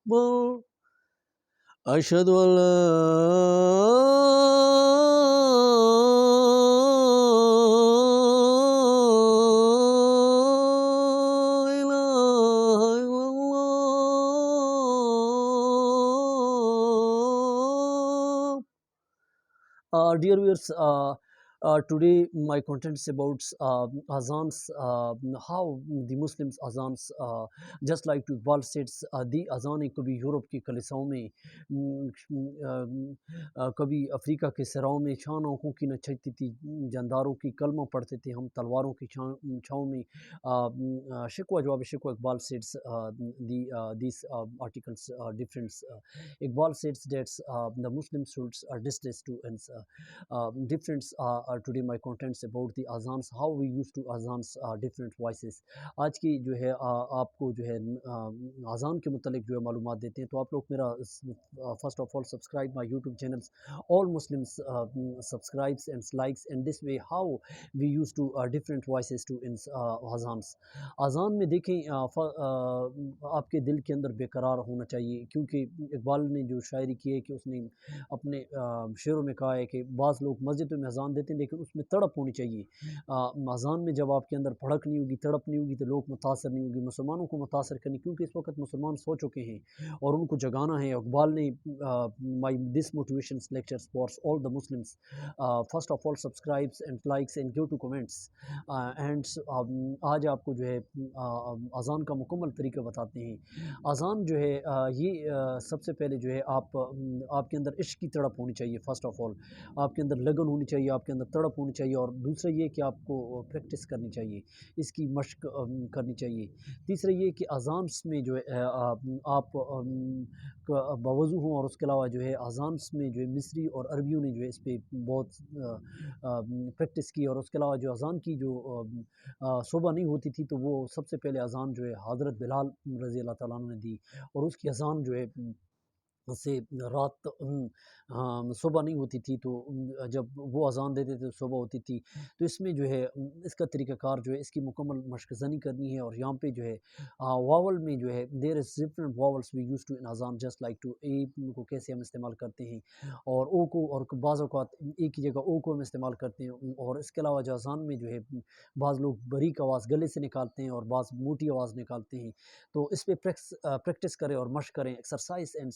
أكبر أشهد أن لا إله إلا الله. Dear viewers, today my content is about Azans, how the Muslims Azans, just like to Iqbal states, the Azan कभी यूरोप की कलिसाओं में, कभी अफ्रीका के सराओं में, शान आँखों की नचती थी, जानदारों की कलमा पढ़ते थे हम तलवारों की छाँव में. शिकवा जवाब शिकवा Iqbal states these articles different. Iqbal states that the Muslim should distress to and different today my contents about the azans, how we used to azans different voices. आज की जो है आपको जो है अजान के मुतालिक जो है मालूमात देते हैं. तो आप लोग मेरा first of all subscribe my YouTube channels. All Muslims subscribes and likes and this way how we use to different voices to in अजान्स. अजान में देखें आपके दिल के अंदर बेकरार होना चाहिए, क्योंकि इकबाल ने जो शायरी की है कि उसने अपने शेरों में कहा है कि बाज़ लोग मस्जिदों में अजान देते हैं लेकिन उसमें तड़प होनी चाहिए. अजान में जब आपके अंदर भड़क नहीं होगी, तड़प नहीं होगी, तो लोग मुतासर नहीं होंगे. मुसलमानों को मुतासर करनी, क्योंकि इस वक्त मुसलमान सो चुके हैं और उनको जगाना है. इकबाल ने my this motivation lectures for all the Muslims. First of all subscribes and likes and give to comments. And आज आपको जो है अजान का मुकम्मल तरीका बताते हैं. अजान जो है ये सबसे पहले जो है आपके अंदर इश्क की तड़प होनी चाहिए. फर्स्ट ऑफ ऑल आपके अंदर लगन होनी चाहिए, आपके अंदर तड़प होनी चाहिए. और दूसरा ये कि आपको प्रैक्टिस करनी चाहिए, इसकी मश्क करनी चाहिए. तीसरा ये कि अजान्स में जो है आप बावजू हों. और उसके अलावा जो है अजान्स में जो है मिस्री और अरबियों ने जो है इस पर बहुत प्रैक्टिस की. और उसके अलावा जो अजान की जो सुबह नहीं होती थी, तो वो सबसे पहले अजान जो है हज़रत बिलाल रज़ी अल्लाह तआला अन्हु ने दी. और उसकी अजान जो है से रात सुबह नहीं होती थी, तो जब वो अजान देते थे तो सुबह होती थी. तो इसमें जो है इसका तरीक़ाकार जो है इसकी मुकम्मल मशक़-ज़नी करनी है. और यहाँ पे जो है वावल में जो है there is different vowels we use to in azan, just like to ए को कैसे हम इस्तेमाल करते हैं और ओ को, और बाज़ औक़ात एक ही जगह ओ को हम इस्तेमाल करते हैं. और इसके अलावा जो अजान में जो है बाज़ लोग बारीक आवाज़ गले से निकालते हैं और बाज़ मोटी आवाज़ निकालते हैं. तो इस पे प्रैक्टिस करें और मशक़ करें, exercise and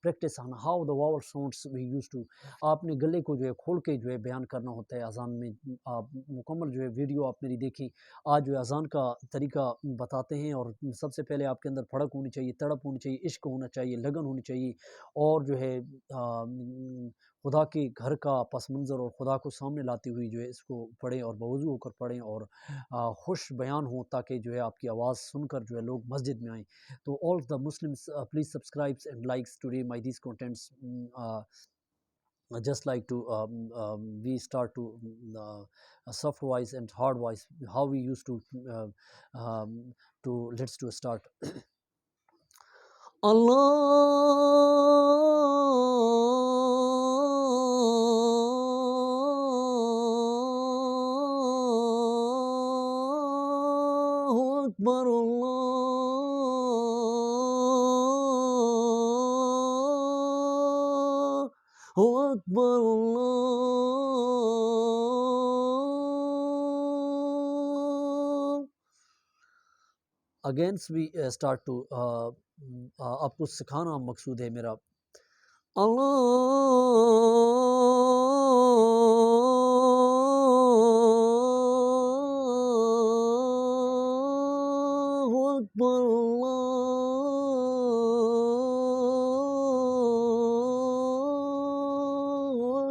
practice on how the vowel sounds we use to. आपने गले को जो है खोल के जो है बयान करना होता है अजान में. आप मुकम्मल जो है वीडियो आप मेरी देखें. आज जो है अजान का तरीका बताते हैं. और सबसे पहले आपके अंदर फड़क होनी चाहिए, तड़प होनी चाहिए, इश्क होना चाहिए, लगन होनी चाहिए. और जो है खुदा के घर का पस मंज़र और खुदा को सामने लाते हुए जो है इसको पढ़ें और बावजू होकर पढ़ें और खुश बयान हो, ताकि जो है आपकी आवाज़ सुनकर जो है लोग मस्जिद में आएँ. तो all the Muslims please subscribe and likes today my these contents. Just like to we start to soft voice and hard voice, how we used to let's to start. Allahu Akbar, Allahu Akbar, Allah. Again we start to आपको सिखाना मकसूद है मेरा. Allahu Akbar, Allahu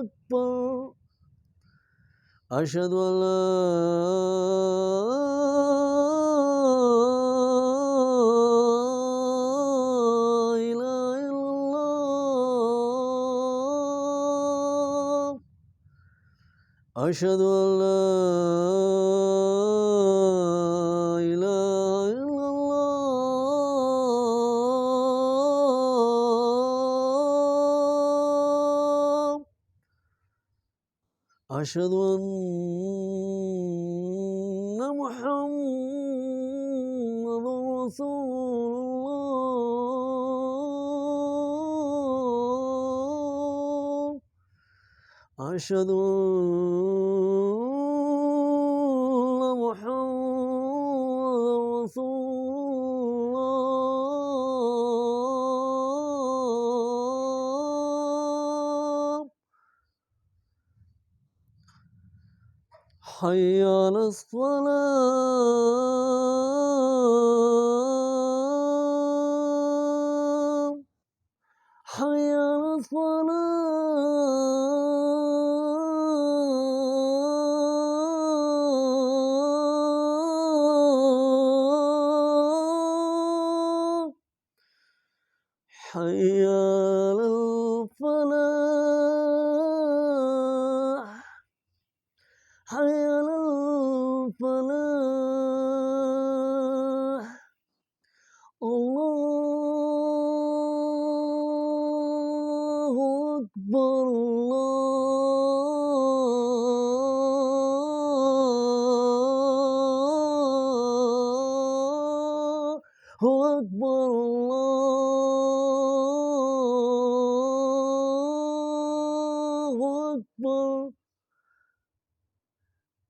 Akbar. Ashhadu an la ilaha illallah. Ashhadu an la ilaha illallah. Ashhadu anna Muhammadan Rasulullah. أشهد أن محمد رسول الله حي على الصلاة حي على الصلاة حي على الفلاح حي على الفلاح الله أكبر الله أكبر الله أكبر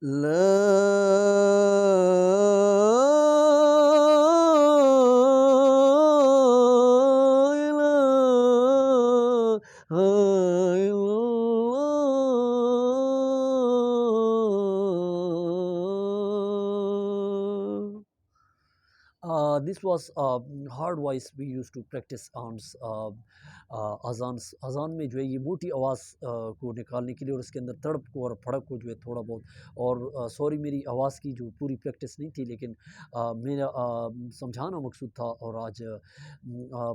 لا إله إلا الله. This was hard voice we used to practice on अजान में जो है ये मोटी आवाज़ को निकालने के लिए और उसके अंदर तड़प को और फड़क को जो है थोड़ा बहुत और सॉरी मेरी आवाज़ की जो पूरी प्रैक्टिस नहीं थी लेकिन मेरा समझाना मकसूद था और आज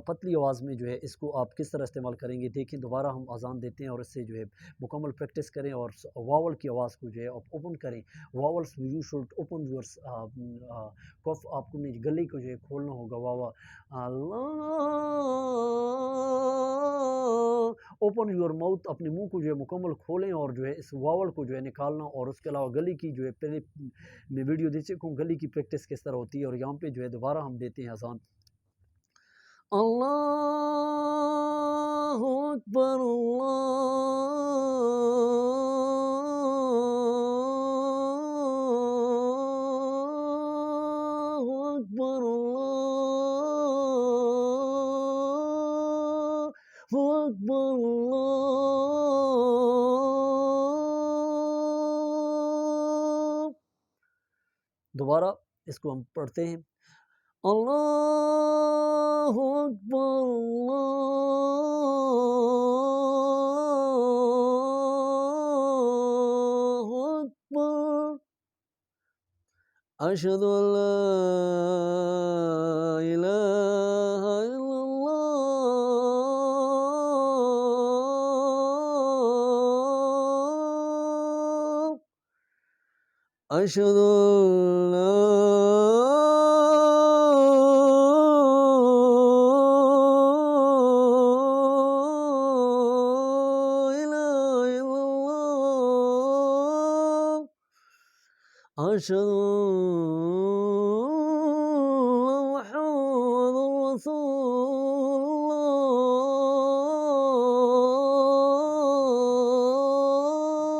पतली आवाज़ में जो है इसको आप किस तरह इस्तेमाल करेंगे देखें दोबारा हम अजान देते हैं और इससे जो है मुकम्मल प्रैक्टिस करें और वावल की आवाज़ को जो है आप ओपन करें vowels you should open yours cough आपको गले को जो है खोलना होगा वावा ओपन योर माउथ अपने मुंह को जो है मुकम्मल खोलें और जो है इस वावल को जो है निकालना और उसके अलावा गली की जो है पहले मैं वीडियो दे चुका हूँ गली की प्रैक्टिस किस तरह होती है और यहाँ पे जो है दोबारा हम देते हैं अजान अल्लाहु अकबर अल्लाहु अकबर अल्लाहु अकबर अल्लाह दोबारा इसको हम पढ़ते हैं अल्लाहु अकबर अल्लाहु अकबर अशहदु अल्ला इलाहा इल्लल्लाह अशहदु अल्ला أشهد أن محمد رسول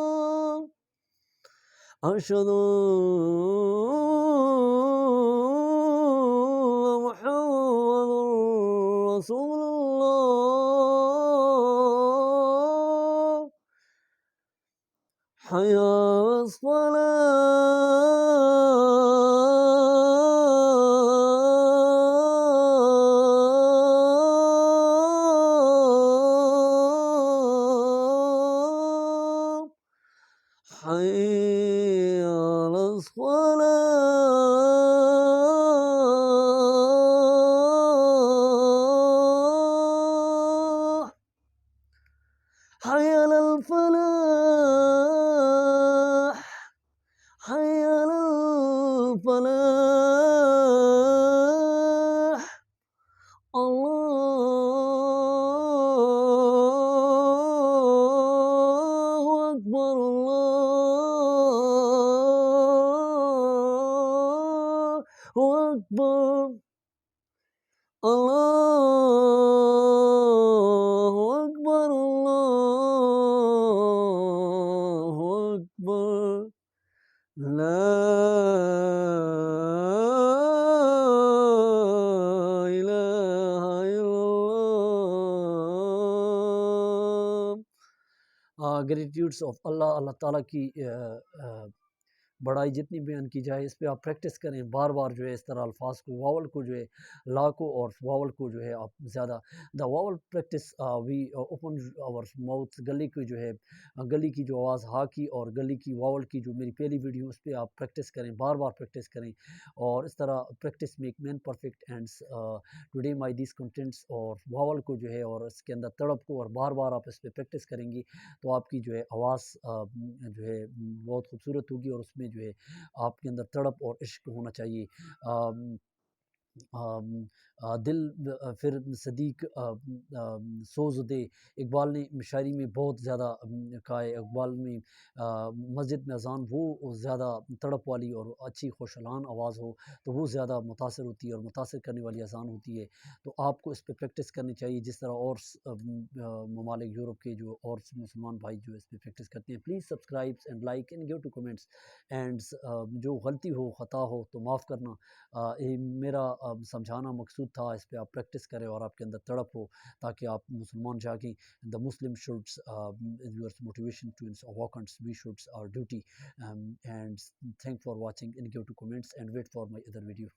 الله أشهد أن محمد رسول الله حي على الصلاة حي على الصلاة حي على الفلاح حي على الفلاح الله أكبر الله أكبر الله أكبر الله ग्रेटिट्यूड्स ऑफ अल्लाह, अल्लाह ताला की बड़ाई जितनी बयान की जाए इस पे आप प्रैक्टिस करें बार बार जो है इस तरह अल्फाज को, वावल को जो है, ला को और वावल को जो है आप ज़्यादा the vowel practice we open our mouth, गले की जो है गली की जो आवाज़ हा की और गली की वावल की जो मेरी पहली वीडियो उस पर आप प्रैक्टिस करें, बार बार प्रैक्टिस करें और इस तरह practice make man perfect ends today my this contents और वावल को जो है और इसके अंदर तड़प को और बार बार आप इस पर प्रैक्टिस करेंगी तो आपकी जो है आवाज़ जो है बहुत खूबसूरत होगी और उसमें जो है आपके अंदर तड़प और इश्क होना चाहिए। अम, दिल फिर सदीक सोज दे, इकबाल ने शायरी में बहुत ज़्यादा कहा है। इकबाल में मस्जिद में अजान वो ज़्यादा तड़प वाली और अच्छी खुशहाल आवाज़ हो तो वो ज़्यादा मुतासर होती है और मुतासर करने वाली अजान होती है। तो आपको इस पे प्रैक्टिस करनी चाहिए जिस तरह और ममालिक यूरोप के जो और मुसलमान भाई जो इस पे प्रैक्टिस करते हैं। Please subscribe and like and give to comments and जो गलती हो ख़ता हो तो माफ़ करना। ये मेरा समझाना मकसूद था, इस पे आप प्रैक्टिस करें और आपके अंदर तड़प हो ताकि आप मुसलमान जागें। The Muslim shoulds your motivation to वॉकंट्स we shoulds our duty and thank for watching and give to comments and wait for my other video.